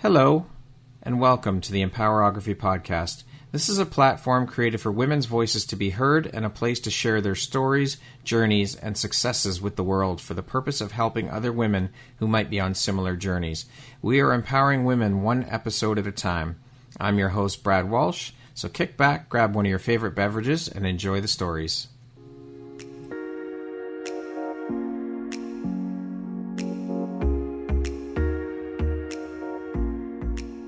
Hello, and welcome to the Empowerography Podcast. This is a platform created for women's voices to be heard and a place to share their stories, journeys, and successes with the world for the purpose of helping other women who might be on similar journeys. We are empowering women one episode at a time. I'm your host, Brad Walsh, so kick back, grab one of your favorite beverages, and enjoy the stories.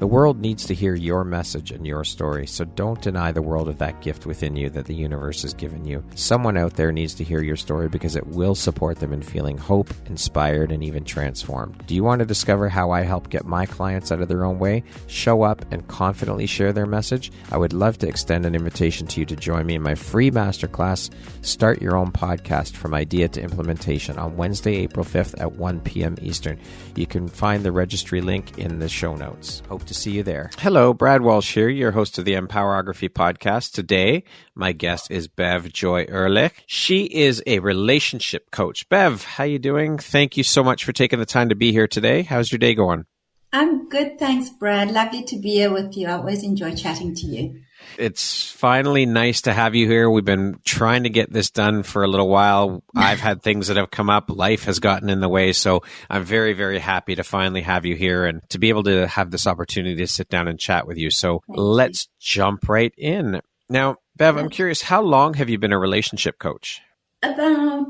The world needs to hear your message and your story, so don't deny the world of that gift within you that the universe has given you. Someone out there needs to hear your story because it will support them in feeling hope, inspired, and even transformed. Do you want to discover how I help get my clients out of their own way, show up, and confidently share their message? I would love to extend an invitation to you to join me in my free masterclass, Start Your Own Podcast from Idea to Implementation, on Wednesday, April 5th at 1 p.m. Eastern. You can find the registry link in the show notes. Hope to see you there. Hello, Brad Walsh here, your host of the Empowerography Podcast. Today, my guest is Bev Joy Ehrlich. She is a relationship coach. Bev, how you doing? Thank you so much for taking the time to be here today. How's your day going? I'm good, thanks, Brad. Lovely to be here with you. I always enjoy chatting to you. It's finally nice to have you here. We've been trying to get this done for a little while. I've had things that have come up. Life has gotten in the way. So I'm very, very happy to finally have you here and to be able to have this opportunity to sit down and chat with you. So let's jump right in. Now, Bev, I'm curious, how long have you been a relationship coach? About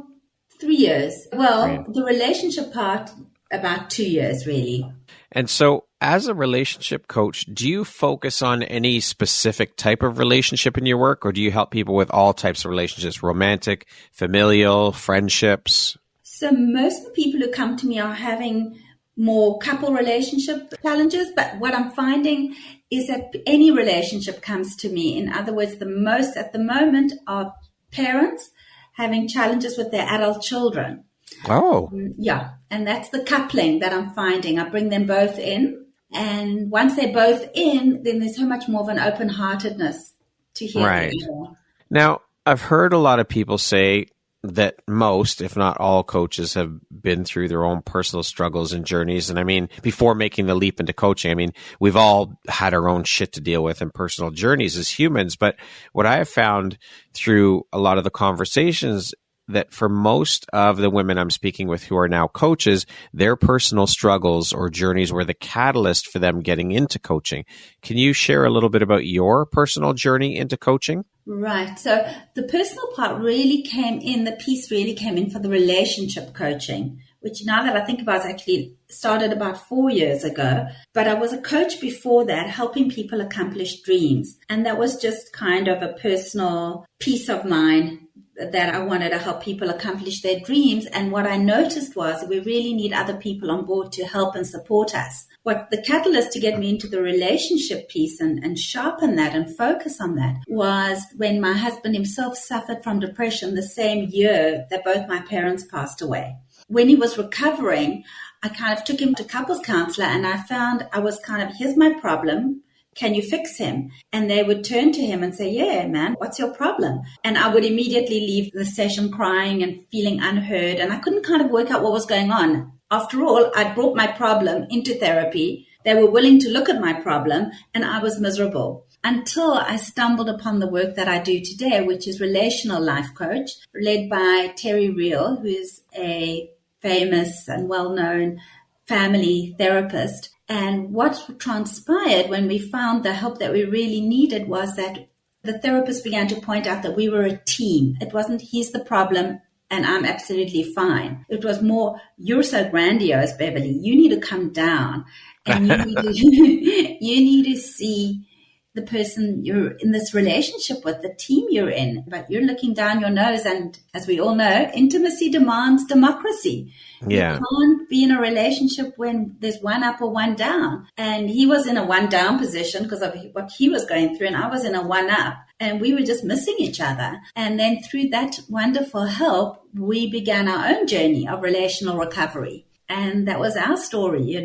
3 years. Well, the relationship part, about 2 years, really. And so as a relationship coach, do you focus on any specific type of relationship in your work, or do you help people with all types of relationships, romantic, familial, friendships? So most of the people who come to me are having more couple relationship challenges, but what I'm finding is that any relationship comes to me. In other words, the most at the moment are parents having challenges with their adult children. Oh. Yeah. And that's the coupling that I'm finding. I bring them both in. And once they're both in, then there's so much more of an open-heartedness to hear them more. Now, I've heard a lot of people say that most, if not all, coaches have been through their own personal struggles and journeys. And I mean, before making the leap into coaching, I mean, we've all had our own shit to deal with and personal journeys as humans. But what I have found through a lot of the conversations that for most of the women I'm speaking with who are now coaches, their personal struggles or journeys were the catalyst for them getting into coaching. Can you share a little bit about your personal journey into coaching? Right. So the personal part really came in, the piece really came in for the relationship coaching, which now that I think about it, actually started about 4 years ago. But I was a coach before that, helping people accomplish dreams. And that was just kind of a personal piece of mine that I wanted to help people accomplish their dreams. And what I noticed was we really need other people on board to help and support us. What the catalyst to get me into the relationship piece and sharpen that and focus on that was when my husband himself suffered from depression the same year that both my parents passed away. When he was recovering, I kind of took him to couples counselor, and I found I was kind of, here's my problem. Can you fix him? And they would turn to him and say, yeah, man, what's your problem? And I would immediately leave the session crying and feeling unheard. And I couldn't kind of work out what was going on. After all, I brought my problem into therapy. They were willing to look at my problem, and I was miserable until I stumbled upon the work that I do today, which is Relational life coach, led by Terry Real, who is a famous and well-known family therapist. And what transpired when we found the help that we really needed was that the therapist began to point out that we were a team. It wasn't, he's the problem and I'm absolutely fine. It was more, you're so grandiose, Beverly. You need to come down and you need to see the person you're in this relationship with, the team you're in, but you're looking down your nose. And as we all know, intimacy demands democracy. Yeah. You can't be in a relationship when there's one up or one down. And he was in a one down position because of what he was going through, and I was in a one up. And we were just missing each other. And then through that wonderful help, we began our own journey of relational recovery. And that was our story,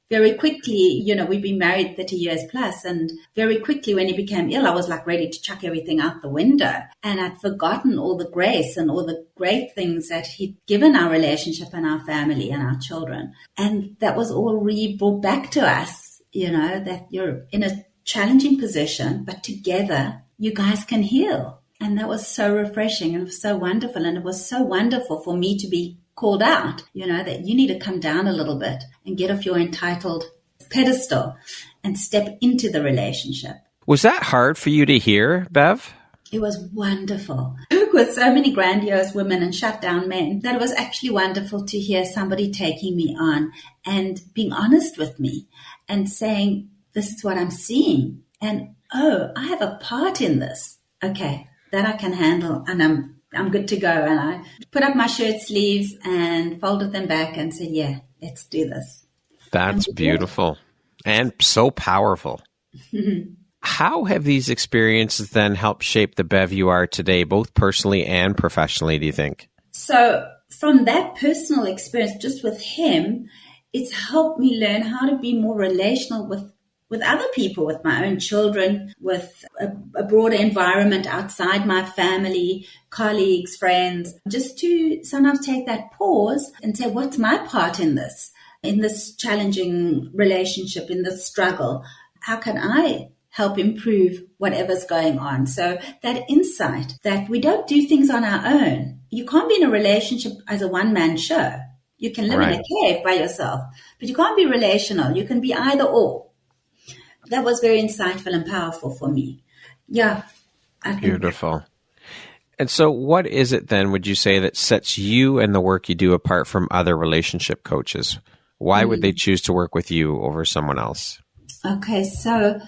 Very quickly, we've been married 30 years plus. And very quickly when he became ill, I was like ready to chuck everything out the window. And I'd forgotten all the grace and all the great things that he'd given our relationship and our family and our children. And that was all brought back to us that you're in a challenging position, but together you guys can heal. And that was so refreshing and it was so wonderful. And it was so wonderful for me to be called out, that you need to come down a little bit and get off your entitled pedestal and step into the relationship. Was that hard for you to hear, Bev? It was wonderful. I work with so many grandiose women and shut down men that it was actually wonderful to hear somebody taking me on and being honest with me and saying, this is what I'm seeing. And, oh, I have a part in this. Okay, that I can handle and I'm good to go. And I put up my shirt sleeves and folded them back and said, yeah, let's do this. That's beautiful and so powerful. How have these experiences then helped shape the Bev you are today, both personally and professionally, do you think? So from that personal experience, just with him, it's helped me learn how to be more relational with other people, with my own children, with a broader environment outside my family, colleagues, friends, just to sometimes take that pause and say, what's my part in this challenging relationship, in this struggle? How can I help improve whatever's going on? So that insight that we don't do things on our own. You can't be in a relationship as a one-man show. You can live in a cave by yourself, but you can't be relational. You can be either or. That was very insightful and powerful for me. Yeah. Beautiful. And so what is it then, would you say, that sets you and the work you do apart from other relationship coaches? Why would they choose to work with you over someone else? Okay, so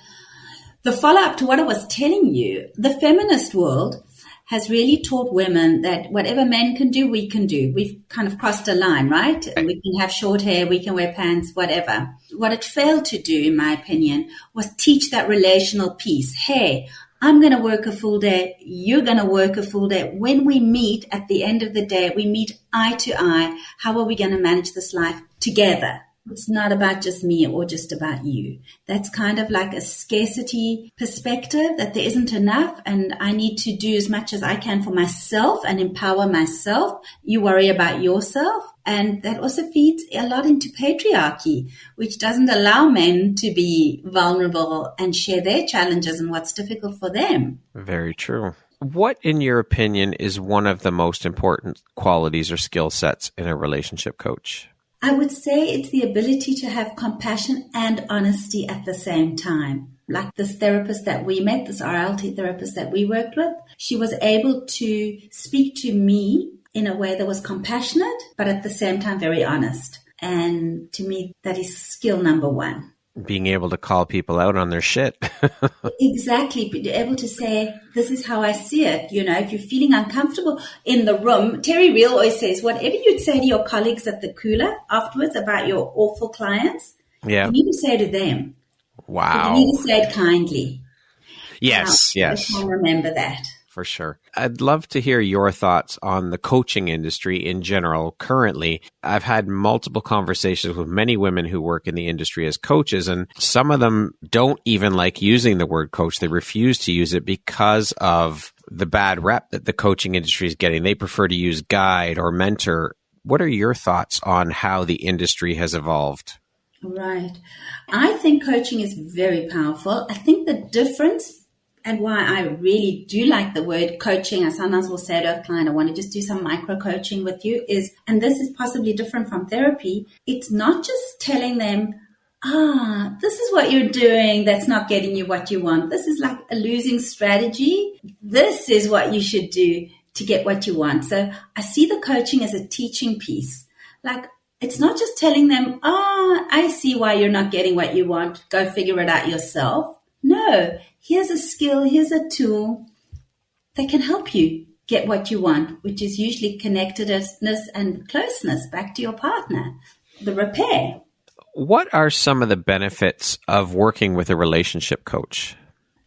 the follow-up to what I was telling you, the feminist world has really taught women that whatever men can do, we can do. We've kind of crossed a line, right? And we can have short hair, we can wear pants, whatever. What it failed to do, in my opinion, was teach that relational piece. Hey, I'm going to work a full day. You're going to work a full day. When we meet at the end of the day, we meet eye to eye. How are we going to manage this life together? It's not about just me or just about you. That's kind of like a scarcity perspective, that there isn't enough and I need to do as much as I can for myself and empower myself. You worry about yourself. And that also feeds a lot into patriarchy, which doesn't allow men to be vulnerable and share their challenges and what's difficult for them. Very true. What, in your opinion, is one of the most important qualities or skill sets in a relationship coach? I would say it's the ability to have compassion and honesty at the same time. Like this therapist that we met, this RLT therapist that we worked with, she was able to speak to me in a way that was compassionate, but at the same time very honest. And to me, that is skill number one. Being able to call people out on their shit. Exactly. Be able to say, this is how I see it. If you're feeling uncomfortable in the room, Terry Real always says, whatever you'd say to your colleagues at the cooler afterwards about your awful clients, you need to say to them. Wow. You need to say it kindly. Yes, yes. I remember that. For sure. I'd love to hear your thoughts on the coaching industry in general. Currently, I've had multiple conversations with many women who work in the industry as coaches, and some of them don't even like using the word coach. They refuse to use it because of the bad rep that the coaching industry is getting. They prefer to use guide or mentor. What are your thoughts on how the industry has evolved? Right. I think coaching is very powerful. I think the difference, and why I really do like the word coaching, I sometimes will say to a client, I want to just do some micro coaching with you, is, and this is possibly different from therapy, it's not just telling them, this is what you're doing that's not getting you what you want. This is like a losing strategy. This is what you should do to get what you want. So I see the coaching as a teaching piece. Like, it's not just telling them, I see why you're not getting what you want. Go figure it out yourself. No, here's a skill, here's a tool that can help you get what you want, which is usually connectedness and closeness back to your partner, the repair. What are some of the benefits of working with a relationship coach?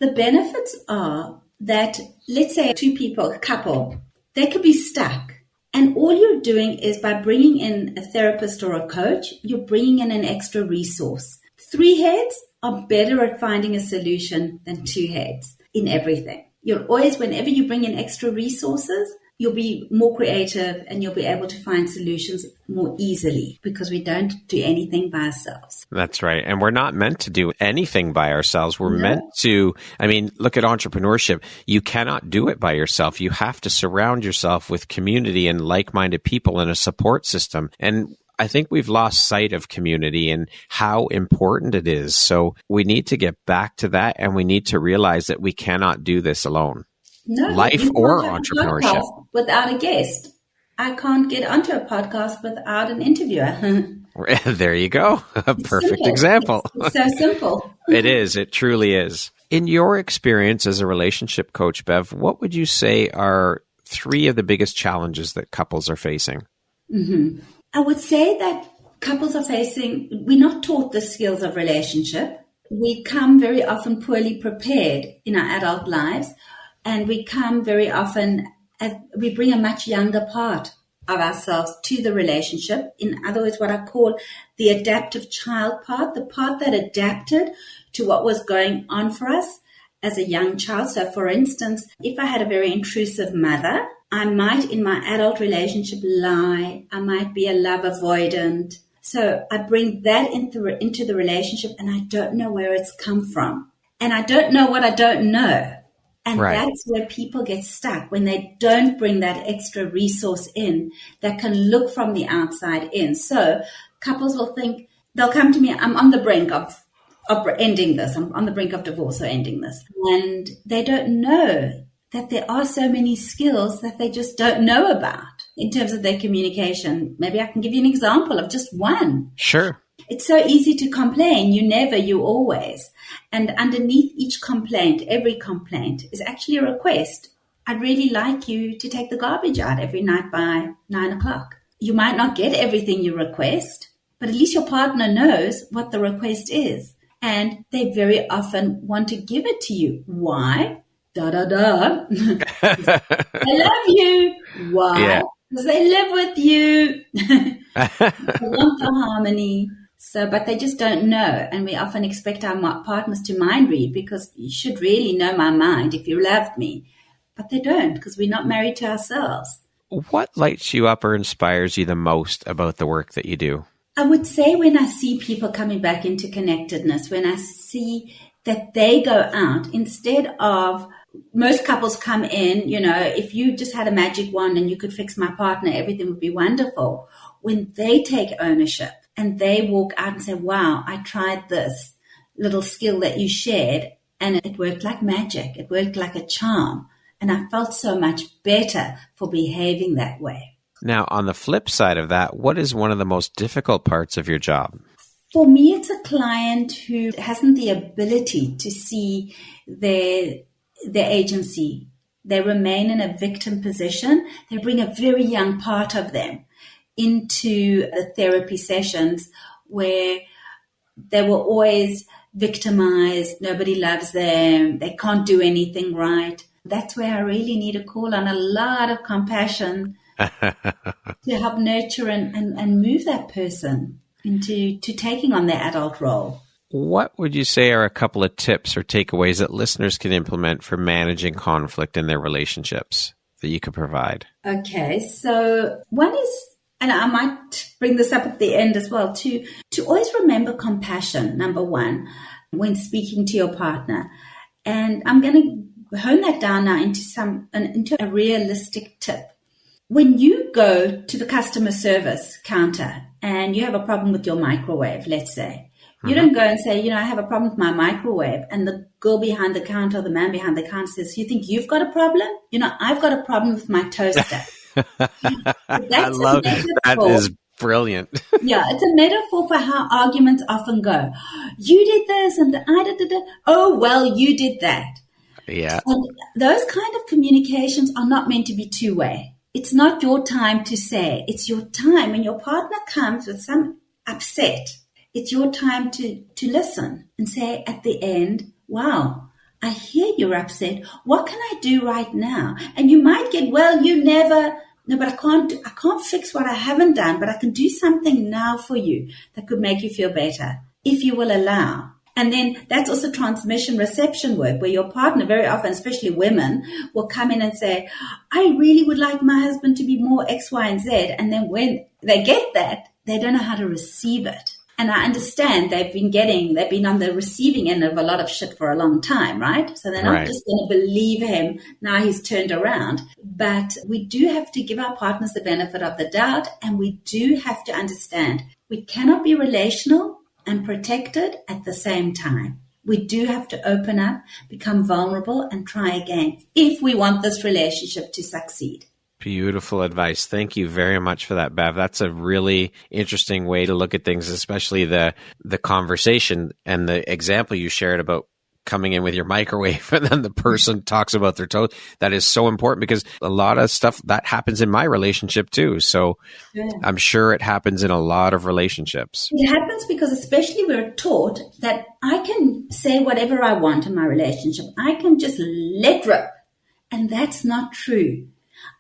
The benefits are that, let's say two people, a couple, they could be stuck. And all you're doing is by bringing in a therapist or a coach, you're bringing in an extra resource. 3 heads are better at finding a solution than 2 heads in everything. You're always, whenever you bring in extra resources, you'll be more creative and you'll be able to find solutions more easily because we don't do anything by ourselves. That's right. And we're not meant to do anything by ourselves. We're meant to, look at entrepreneurship. You cannot do it by yourself. You have to surround yourself with community and like-minded people and a support system. And I think we've lost sight of community and how important it is. So we need to get back to that, and we need to realize that we cannot do this alone. No, life or entrepreneurship. Without a guest. I can't get onto a podcast without an interviewer. There you go. A perfect example. It's so simple. It is. It truly is. In your experience as a relationship coach, Bev, what would you say are 3 of the biggest challenges that couples are facing? Mm-hmm. I would say that couples are facing, we're not taught the skills of relationship. We come very often poorly prepared in our adult lives. And we come very often, we bring a much younger part of ourselves to the relationship. In other words, what I call the adaptive child part, the part that adapted to what was going on for us as a young child. So for instance, if I had a very intrusive mother, I might in my adult relationship lie. I might be a love avoidant. So I bring that into the relationship and I don't know where it's come from. And I don't know what I don't know. And that's where people get stuck when they don't bring that extra resource in that can look from the outside in. So couples will think, they'll come to me, I'm on the brink of ending this. I'm on the brink of divorce or ending this. And they don't know that there are so many skills that they just don't know about in terms of their communication. Maybe I can give you an example of just one. Sure. It's so easy to complain. You never, you always. And underneath each complaint, every complaint is actually a request. I'd really like you to take the garbage out every night by 9:00. You might not get everything you request, but at least your partner knows what the request is. And they very often want to give it to you. Why? I love you. Why? Yeah. Because they live with you. They want the harmony. So, but they just don't know. And we often expect our partners to mind read because you should really know my mind if you loved me. But they don't because we're not married to ourselves. What lights you up or inspires you the most about the work that you do? I would say when I see people coming back into connectedness, when I see that they go out instead of most couples come in, if you just had a magic wand and you could fix my partner, everything would be wonderful. When they take ownership and they walk out and say, wow, I tried this little skill that you shared and it worked like magic. It worked like a charm. And I felt so much better for behaving that way. Now, on the flip side of that, what is one of the most difficult parts of your job? For me, it's a client who hasn't the ability to see their agency. They remain in a victim position. They bring a very young part of them into the therapy sessions where they were always victimized. Nobody loves them. They can't do anything right. That's where I really need to call on a lot of compassion to help nurture and move that person into taking on their adult role. What would you say are a couple of tips or takeaways that listeners can implement for managing conflict in their relationships that you could provide? Okay, so one is, and I might bring this up at the end as well, to always remember compassion, number one, when speaking to your partner. And I'm going to hone that down now into a realistic tip. When you go to the customer service counter and you have a problem with your microwave, let's say, you don't go and say, I have a problem with my microwave. And the girl behind the counter or the man behind the counter says, you think you've got a problem? I've got a problem with my toaster. I love that. Is brilliant. Yeah, it's a metaphor for how arguments often go. You did this and I did that. Oh, well, you did that. Yeah. And those kind of communications are not meant to be two-way. It's not your time to say. It's your time. When your partner comes with some upset, it's your time to listen and say at the end, wow, I hear you're upset. What can I do right now? And you might get, well, but I can't fix what I haven't done, but I can do something now for you that could make you feel better if you will allow. And then that's also transmission reception work, where your partner, very often, especially women, will come in and say, I really would like my husband to be more X, Y, and Z. And then when they get that, they don't know how to receive it. And I understand they've been on the receiving end of a lot of shit for a long time, right? So they're not just going to believe him now he's turned around. But we do have to give our partners the benefit of the doubt, and we do have to understand we cannot be relational and protected at the same time. We do have to open up, become vulnerable, and try again if we want this relationship to succeed. Beautiful advice. Thank you very much for that, Bev. That's a really interesting way to look at things, especially the conversation and the example you shared about coming in with your microwave and then the person talks about their toast. That is so important because a lot of stuff that happens in my relationship too. So I'm sure it happens in a lot of relationships. It happens because especially we're taught that I can say whatever I want in my relationship. I can just let rip. And that's not true.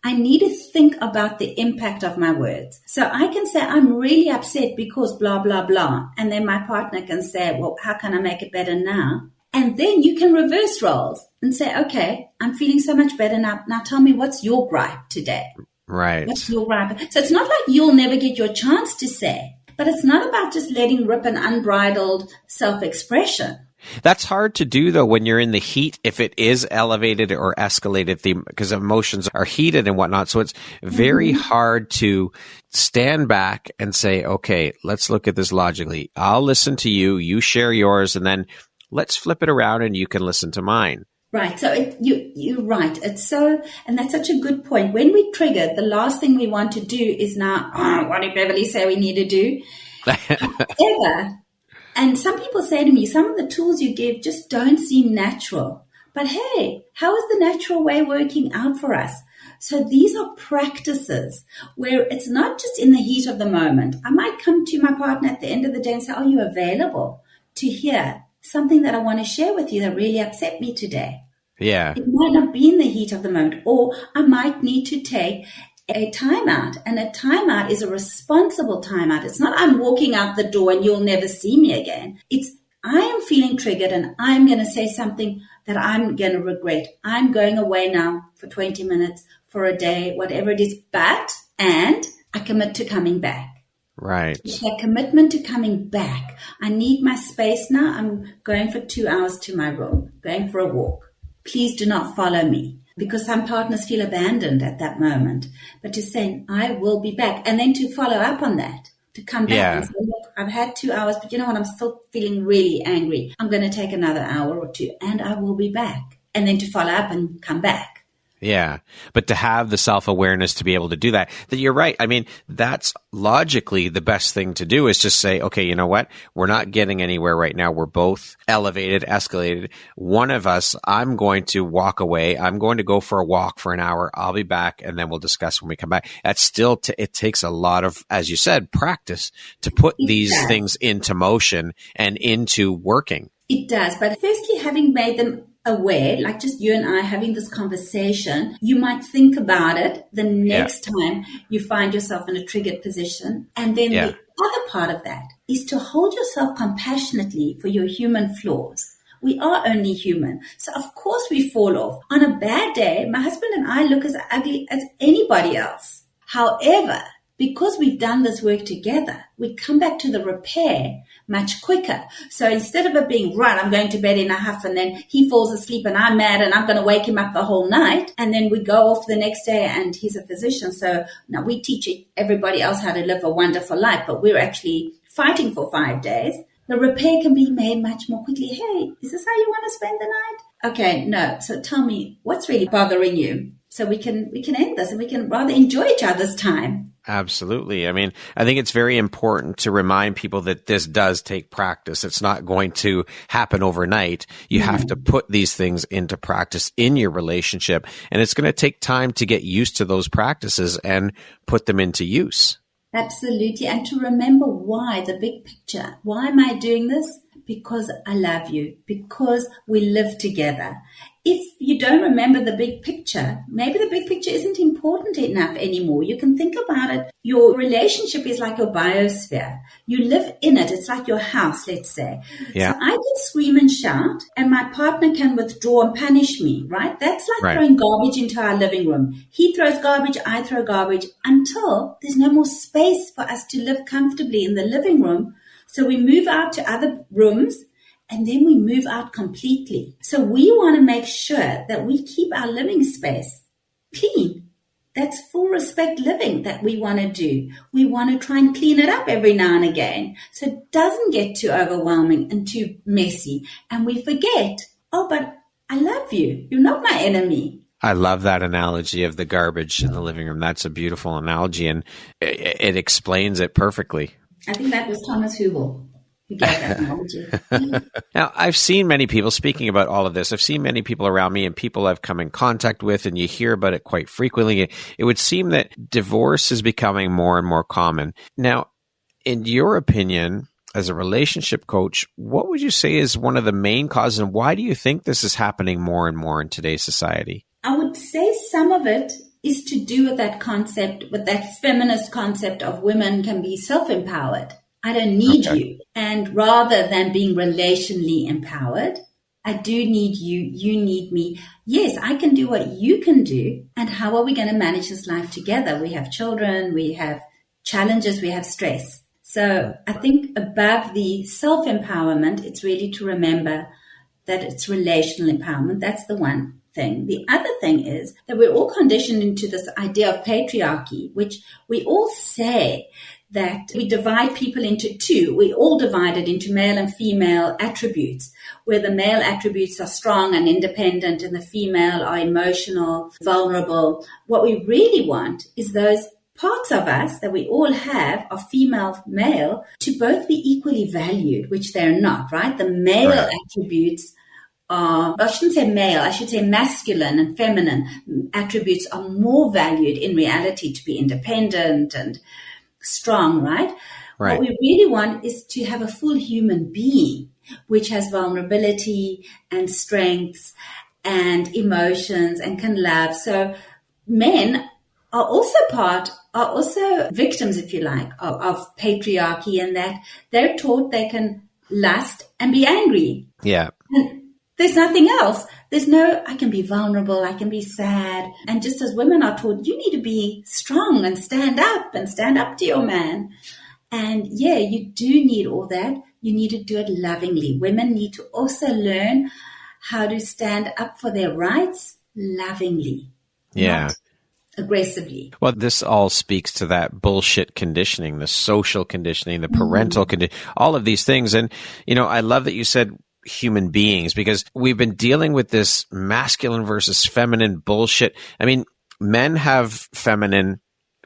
I need to think about the impact of my words. So I can say, I'm really upset because blah, blah, blah. And then my partner can say, well, how can I make it better now? And then you can reverse roles and say, okay, I'm feeling so much better now. Now tell me, what's your gripe today? Right. What's your gripe? So it's not like you'll never get your chance to say, but it's not about just letting rip an unbridled self-expression. That's hard to do, though, when you're in the heat, if it is elevated or escalated, because emotions are heated and whatnot. So it's very hard to stand back and say, okay, let's look at this logically. I'll listen to you, you share yours, and then let's flip it around and you can listen to mine. Right. So you're right. It's so, and that's such a good point. When we trigger, the last thing we want to do is now, what did Beverly say we need to do? However, and some people say to me, some of the tools you give just don't seem natural. But hey, how is the natural way working out for us? So these are practices where it's not just in the heat of the moment. I might come to my partner at the end of the day and say, are you available to hear something that I want to share with you that really upset me today? Yeah. It might not be in the heat of the moment, or I might need to take a timeout, and a timeout is a responsible timeout. It's not I'm walking out the door and you'll never see me again. It's I am feeling triggered and I'm going to say something that I'm going to regret. I'm going away now for 20 minutes, for a day, whatever it is, and I commit to coming back. Right. It's a commitment to coming back. I need my space now. I'm going for 2 hours to my room, going for a walk. Please do not follow me. Because some partners feel abandoned at that moment. But to say, I will be back. And then to follow up on that, to come back and say, look, I've had 2 hours, but you know what? I'm still feeling really angry. I'm going to take another hour or two and I will be back. And then to follow up and come back. Yeah. But to have the self-awareness to be able to do that you're right. I mean, that's logically the best thing to do is just say, okay, you know what? We're not getting anywhere right now. We're both elevated, escalated. One of us, I'm going to walk away. I'm going to go for a walk for an hour. I'll be back and then we'll discuss when we come back. That's still, it takes a lot of, as you said, practice to put these things into motion and into working. It does. But firstly, having made them aware, like just you and I having this conversation, you might think about it the next time you find yourself in a triggered position. And then the other part of that is to hold yourself compassionately for your human flaws. We are only human. So of course we fall off. On a bad day, my husband and I look as ugly as anybody else. However, because we've done this work together, we come back to the repair much quicker. So instead of it being, right, I'm going to bed in a huff and then he falls asleep and I'm mad and I'm going to wake him up the whole night. And then we go off the next day and he's a physician. So now we teach everybody else how to live a wonderful life, but we're actually fighting for 5 days. The repair can be made much more quickly. Hey, is this how you want to spend the night? Okay, no. So tell me, what's really bothering you? So we can end this and we can rather enjoy each other's time. Absolutely. I mean, I think it's very important to remind people that this does take practice. It's not going to happen overnight. You have to put these things into practice in your relationship, and it's going to take time to get used to those practices and put them into use. Absolutely. And to remember why, the big picture. Why am I doing this? Because I love you, because we live together. if you don't remember the big picture, maybe the big picture isn't important enough anymore. You can think about it. Your relationship is like your biosphere. You live in it. It's like your house, let's say. Yeah. So I can scream and shout, and my partner can withdraw and punish me, right? That's like throwing garbage into our living room. He throws garbage, I throw garbage, until there's no more space for us to live comfortably in the living room. So we move out to other rooms, and then we move out completely. So we want to make sure that we keep our living space clean. That's full respect living that we want to do. We want to try and clean it up every now and again so it doesn't get too overwhelming and too messy. And we forget, oh, but I love you. You're not my enemy. I love that analogy of the garbage in the living room. That's a beautiful analogy, and it explains it perfectly. I think that was Thomas Hubel. Now, I've seen many people, speaking about all of this, I've seen many people around me and people I've come in contact with, and you hear about it quite frequently. It would seem that divorce is becoming more and more common. Now, in your opinion, as a relationship coach, what would you say is one of the main causes, and why do you think this is happening more and more in today's society? I would say some of it is to do with that concept, with that feminist concept of women can be self-empowered. I don't need you. And rather than being relationally empowered, I do need you. You need me. Yes, I can do what you can do. And how are we going to manage this life together? We have children, we have challenges, we have stress. So I think above the self-empowerment, it's really to remember that it's relational empowerment. That's the one thing. The other thing is that we're all conditioned into this idea of patriarchy, which we all say that we divide people into two. We all divide it into male and female attributes, where the male attributes are strong and independent and the female are emotional, vulnerable. What we really want is those parts of us that we all have, of female, male, to both be equally valued, which they're not, right? The male attributes are, I shouldn't say male, I should say masculine and feminine attributes are more valued in reality to be independent and strong, right? What we really want is to have a full human being, which has vulnerability and strengths and emotions and can love. So men are also victims, if you like, of patriarchy, and that they're taught they can lust and be angry. Yeah. And there's nothing else. There's no, I can be vulnerable, I can be sad. And just as women are taught, you need to be strong and stand up to your man. And yeah, you do need all that. You need to do it lovingly. Women need to also learn how to stand up for their rights lovingly. Yeah. Not aggressively. Well, this all speaks to that bullshit conditioning, the social conditioning, the parental conditioning, all of these things. And, you know, I love that you said human beings, because we've been dealing with this masculine versus feminine bullshit. I mean, men have feminine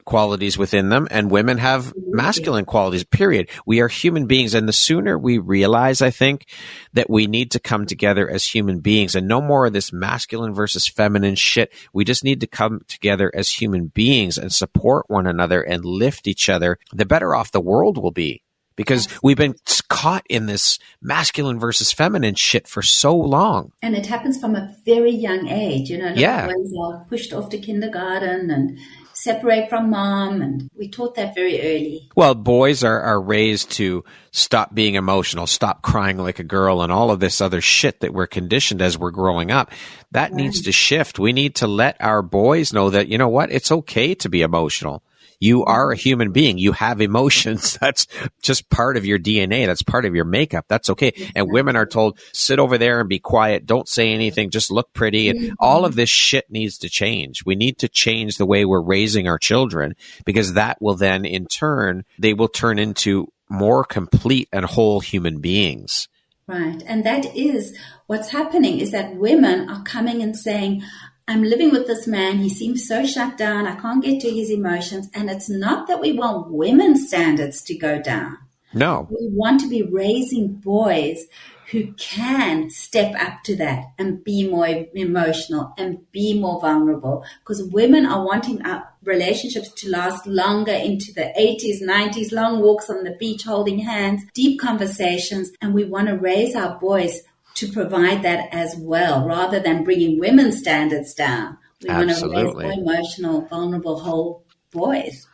qualities within them and women have masculine qualities, period. We are human beings. And the sooner we realize, I think, that we need to come together as human beings and no more of this masculine versus feminine shit. We just need to come together as human beings and support one another and lift each other, the better off the world will be. Because we've been caught in this masculine versus feminine shit for so long. And it happens from a very young age. You know, boys are pushed off to kindergarten and separate from mom, and we taught that very early. Well, boys are raised to stop being emotional, stop crying like a girl, and all of this other shit that we're conditioned as we're growing up. That needs to shift. We need to let our boys know that, you know what, it's okay to be emotional. You are a human being. You have emotions. That's just part of your DNA. That's part of your makeup. That's okay. And women are told, sit over there and be quiet. Don't say anything. Just look pretty. And all of this shit needs to change. We need to change the way we're raising our children, because that will then, in turn, they will turn into more complete and whole human beings. Right. And that is what's happening, is that women are coming and saying, I'm living with this man. He seems so shut down. I can't get to his emotions. And it's not that we want women's standards to go down. No. We want to be raising boys who can step up to that and be more emotional and be more vulnerable, because women are wanting our relationships to last longer into the 80s, 90s, long walks on the beach, holding hands, deep conversations. And we want to raise our boys to provide that as well, rather than bringing women's standards down. We want to raise more emotional, vulnerable, whole boys.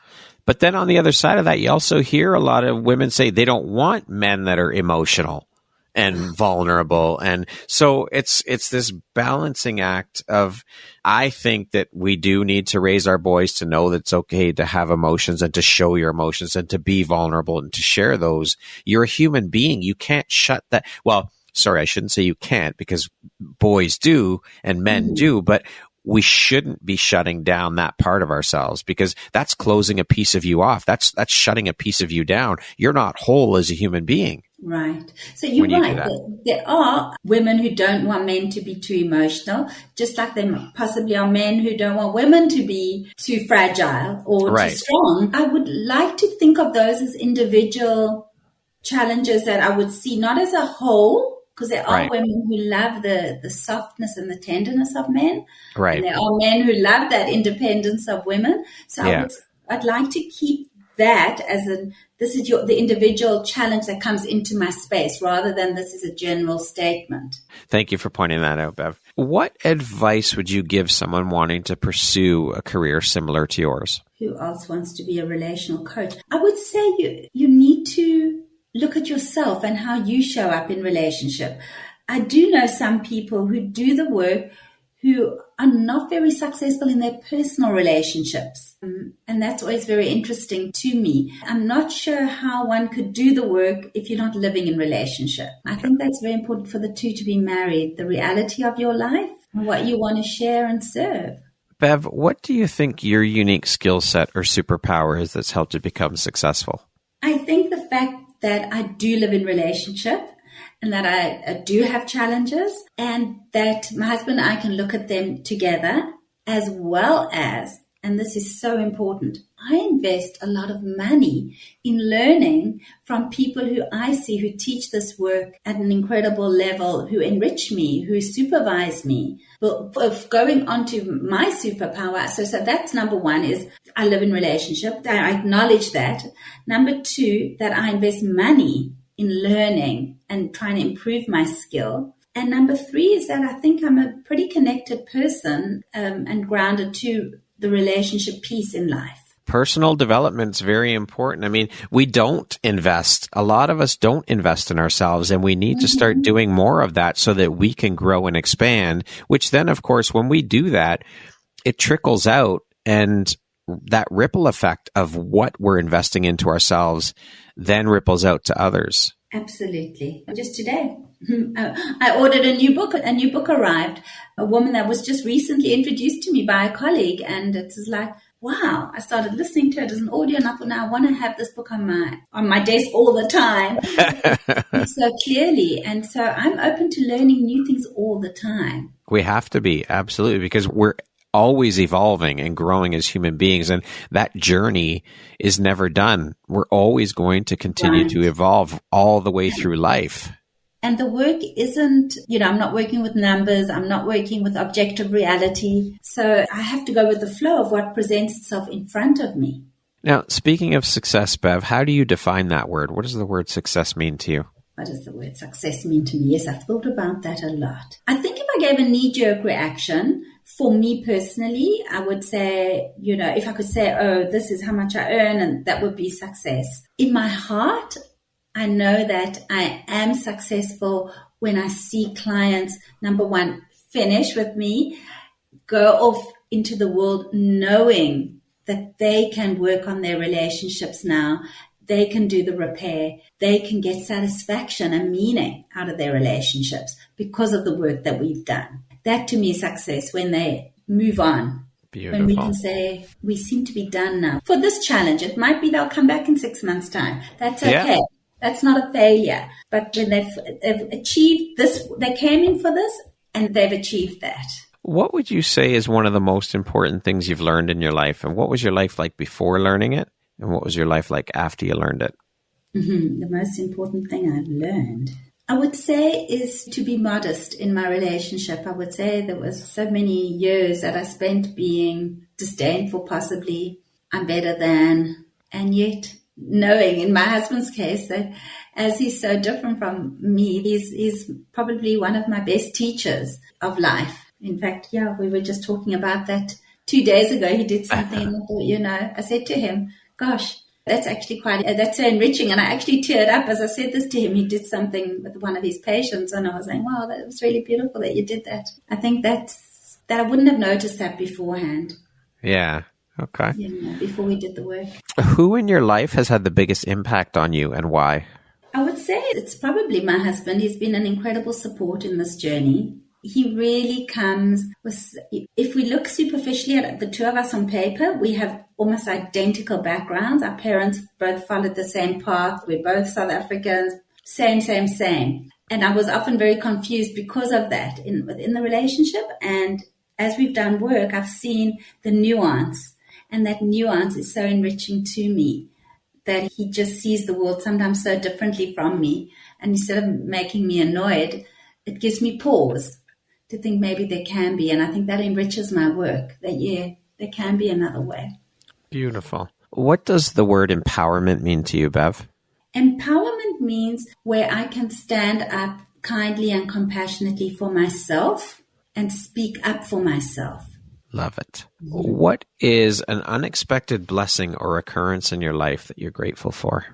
But then on the other side of that, you also hear a lot of women say they don't want men that are emotional and vulnerable. And so it's this balancing act of, I think that we do need to raise our boys to know that it's okay to have emotions and to show your emotions and to be vulnerable and to share those. You're a human being. You can't shut that. Well, sorry, I shouldn't say you can't, because boys do and men do, but we shouldn't be shutting down that part of ourselves, because that's closing a piece of you off. That's shutting a piece of you down. You're not whole as a human being. Right. So you're right. There are women who don't want men to be too emotional, just like there possibly are men who don't want women to be too fragile or too strong. I would like to think of those as individual challenges that I would see, not as a whole, because there are women who love the softness and the tenderness of men. Right. And there are men who love that independence of women. So I'd like to keep that as this is the individual challenge that comes into my space, rather than this is a general statement. Thank you for pointing that out, Bev. What advice would you give someone wanting to pursue a career similar to yours? Who else wants to be a relational coach? I would say you need to look at yourself and how you show up in relationship. I do know some people who do the work who are not very successful in their personal relationships. And that's always very interesting to me. I'm not sure how one could do the work if you're not living in relationship. I think that's very important for the two to be married, the reality of your life and what you want to share and serve. Bev, what do you think your unique skill set or superpower is that's helped you become successful? I think the fact that I do live in relationship and that I do have challenges, and that my husband and I can look at them together, as well as, and this is so important, I invest a lot of money in learning from people who I see who teach this work at an incredible level, who enrich me, who supervise me. But of going on to my superpower, so that's number one, is I live in relationship. I acknowledge that. Number two, that I invest money in learning and trying to improve my skill. And number three is that I think I'm a pretty connected person and grounded to the relationship piece in life. Personal development is very important. I mean, we don't invest. A lot of us don't invest in ourselves, and we need to start doing more of that so that we can grow and expand, which then, of course, when we do that, it trickles out, and that ripple effect of what we're investing into ourselves then ripples out to others. Absolutely. Just today, I ordered a new book. A new book arrived. A woman that was just recently introduced to me by a colleague, and it was like, wow! I started listening to it as an audio, and I thought, now I want to have this book on my desk all the time, so clearly. And so I'm open to learning new things all the time. We have to be, absolutely, because we're always evolving and growing as human beings, and that journey is never done. We're always going to continue to evolve all the way through life. And the work isn't, I'm not working with numbers. I'm not working with objective reality. So I have to go with the flow of what presents itself in front of me. Now, speaking of success, Bev, how do you define that word? What does the word success mean to you? What does the word success mean to me? Yes, I've thought about that a lot. I think if I gave a knee-jerk reaction, for me personally, I would say, if I could say, oh, this is how much I earn, and that would be success. In my heart, I know that I am successful when I see clients, number one, finish with me, go off into the world knowing that they can work on their relationships now. They can do the repair. They can get satisfaction and meaning out of their relationships because of the work that we've done. That to me is success, when they move on. Beautiful. When we can say, we seem to be done now. For this challenge, it might be they'll come back in 6 months' time. That's okay. Yeah. That's not a failure. But when they've achieved this, they came in for this and they've achieved that. What would you say is one of the most important things you've learned in your life? And what was your life like before learning it? And what was your life like after you learned it? The most important thing I've learned, I would say, is to be modest in my relationship. I would say there was so many years that I spent being disdainful, possibly. I'm better than, and yet knowing in my husband's case that as he's so different from me, he's probably one of my best teachers of life. In fact, we were just talking about that 2 days ago. He did something and I thought, I said to him, gosh, that's actually that's so enriching. And I actually teared up as I said this to him. He did something with one of his patients and I was saying, wow, that was really beautiful that you did that. I think that I wouldn't have noticed that beforehand. Yeah. Okay. Before we did the work. Who in your life has had the biggest impact on you and why? I would say it's probably my husband. He's been an incredible support in this journey. He really comes with, if we look superficially at the two of us on paper, we have almost identical backgrounds. Our parents both followed the same path. We're both South Africans, same. And I was often very confused because of that within the relationship. And as we've done work, I've seen the nuance. And that nuance is so enriching to me that he just sees the world sometimes so differently from me. And instead of making me annoyed, it gives me pause to think maybe there can be. And I think that enriches my work, that, there can be another way. Beautiful. What does the word empowerment mean to you, Bev? Empowerment means where I can stand up kindly and compassionately for myself and speak up for myself. Love it. What is an unexpected blessing or occurrence in your life that you're grateful for?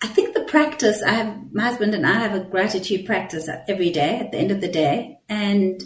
I think the practice, my husband and I have a gratitude practice every day at the end of the day. And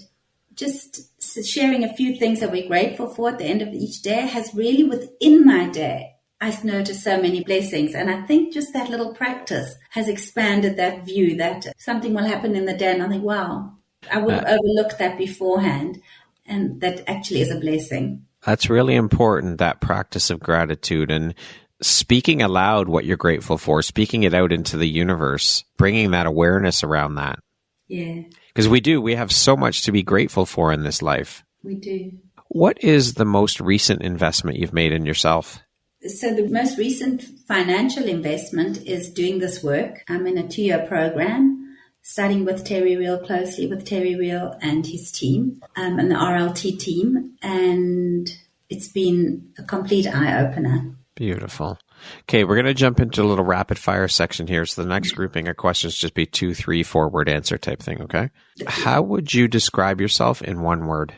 just sharing a few things that we're grateful for at the end of each day has really within my day, I've noticed so many blessings. And I think just that little practice has expanded that view that something will happen in the day. And I think, wow, I would have overlooked that beforehand. And that actually is a blessing. That's really important, that practice of gratitude and speaking aloud what you're grateful for, speaking it out into the universe, bringing that awareness around that. Yeah. Because we have so much to be grateful for in this life. We do. What is the most recent investment you've made in yourself? So the most recent financial investment is doing this work. I'm in a 2-year program, studying with Terry Real, closely with Terry Real and his team, and the RLT team. And it's been a complete eye-opener. Beautiful. Okay, we're going to jump into a little rapid fire section here. So the next grouping of questions just be 2, 3, 4-word answer type thing, okay? How would you describe yourself in one word?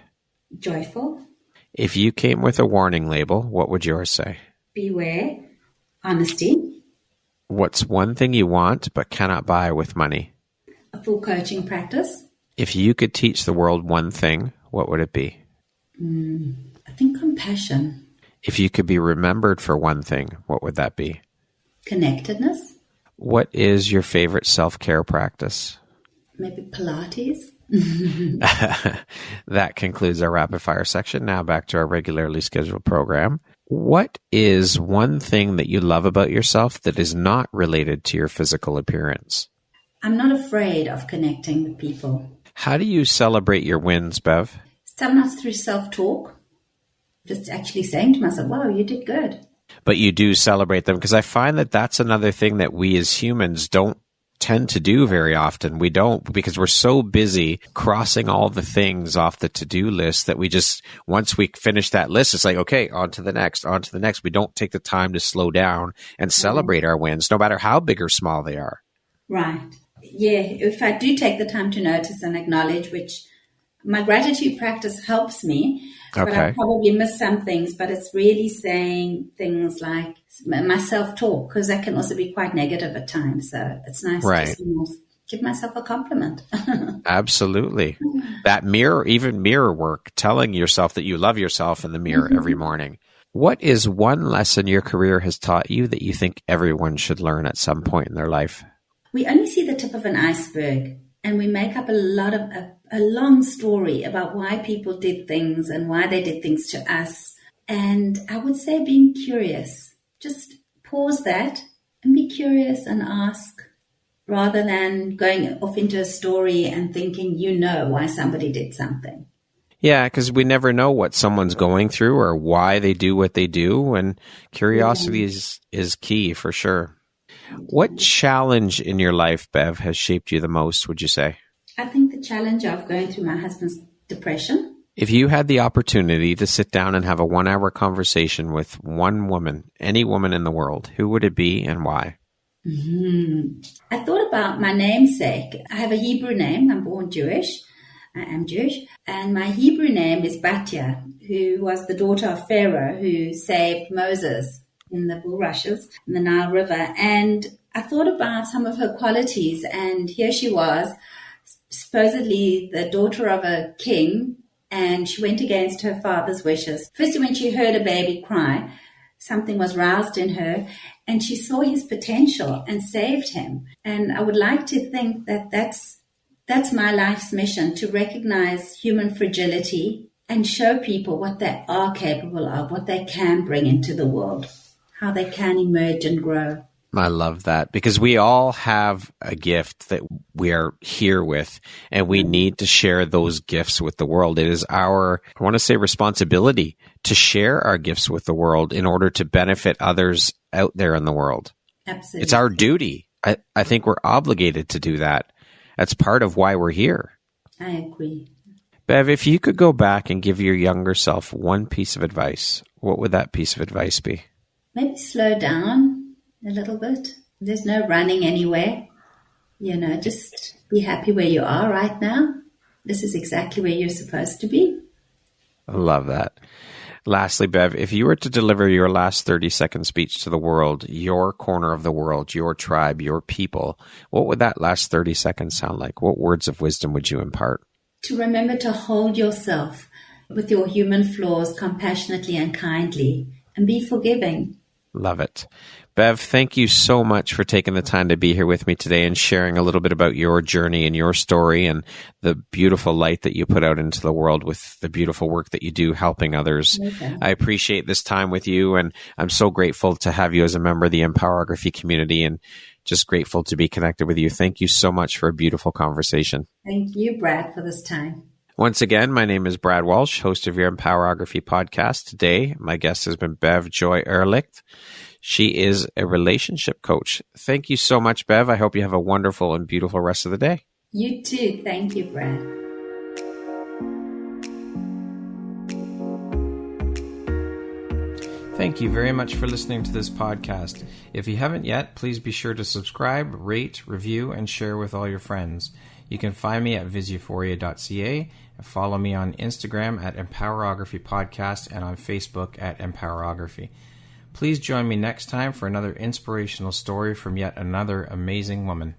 Joyful. If you came with a warning label, what would yours say? Beware. Honesty. What's one thing you want but cannot buy with money? A full coaching practice. If you could teach the world one thing, what would it be? I think compassion. If you could be remembered for one thing, what would that be? Connectedness. What is your favorite self-care practice? Maybe Pilates. That concludes our rapid fire section. Now back to our regularly scheduled program. What is one thing that you love about yourself that is not related to your physical appearance? I'm not afraid of connecting with people. How do you celebrate your wins, Bev? Sometimes through self-talk. Just actually saying to myself, wow, you did good. But you do celebrate them, because I find that that's another thing that we as humans don't tend to do very often. We don't, because we're so busy crossing all the things off the to-do list that we just, once we finish that list, it's like, okay, on to the next. We don't take the time to slow down and celebrate our wins, no matter how big or small they are. Right. Yeah, if I do take the time to notice and acknowledge, which my gratitude practice helps me, but I probably miss some things, but it's really saying things like my self-talk, because that can also be quite negative at times. So it's nice to just give myself a compliment. Absolutely. That mirror work, telling yourself that you love yourself in the mirror every morning. What is one lesson your career has taught you that you think everyone should learn at some point in their life? We only see the tip of an iceberg, and we make up a long story about why people did things and why they did things to us. And I would say being curious. Just pause that and be curious and ask, rather than going off into a story and thinking you know why somebody did something. Yeah, because we never know what someone's going through or why they do what they do. And curiosity is key for sure. What challenge in your life, Bev, has shaped you the most, would you say? I think the challenge of going through my husband's depression If you had the opportunity to sit down and have a 1-hour conversation with one woman, any woman in the world, who would it be and why? I thought about my namesake. I have a Hebrew name. I'm born Jewish. I am Jewish. And my Hebrew name is Batya, who was the daughter of Pharaoh, who saved Moses in the bulrushes in the Nile River. And I thought about some of her qualities. And here she was, supposedly the daughter of a king, and she went against her father's wishes. Firstly, when she heard a baby cry, something was roused in her, and she saw his potential and saved him. And I would like to think that that's my life's mission, to recognize human fragility and show people what they are capable of, what they can bring into the world, how they can emerge and grow. I love that, because we all have a gift that we are here with, and we need to share those gifts with the world. It is our, I want to say, responsibility to share our gifts with the world in order to benefit others out there in the world. Absolutely. It's our duty. I think we're obligated to do that. That's part of why we're here. I agree. Bev, if you could go back and give your younger self one piece of advice, what would that piece of advice be? Maybe slow down a little bit. There's no running anywhere. Just be happy where you are right now. This is exactly where you're supposed to be. I love that. Lastly, Bev, if you were to deliver your last 30-second speech to the world, your corner of the world, your tribe, your people, what would that last 30 seconds sound like? What words of wisdom would you impart? To remember to hold yourself with your human flaws compassionately and kindly, and be forgiving. Love it. Bev, thank you so much for taking the time to be here with me today and sharing a little bit about your journey and your story and the beautiful light that you put out into the world with the beautiful work that you do helping others. Okay. I appreciate this time with you, and I'm so grateful to have you as a member of the Empowerography community, and just grateful to be connected with you. Thank you so much for a beautiful conversation. Thank you, Brad, for this time. Once again, my name is Brad Walsh, host of your Empowerography Podcast. Today, my guest has been Bev Joy Ehrlich. She is a relationship coach. Thank you so much, Bev. I hope you have a wonderful and beautiful rest of the day. You too. Thank you, Brad. Thank you very much for listening to this podcast. If you haven't yet, please be sure to subscribe, rate, review, and share with all your friends. You can find me at viseuphoria.ca and follow me on Instagram at Empowerography Podcast and on Facebook at Empowerography. Please join me next time for another inspirational story from yet another amazing woman.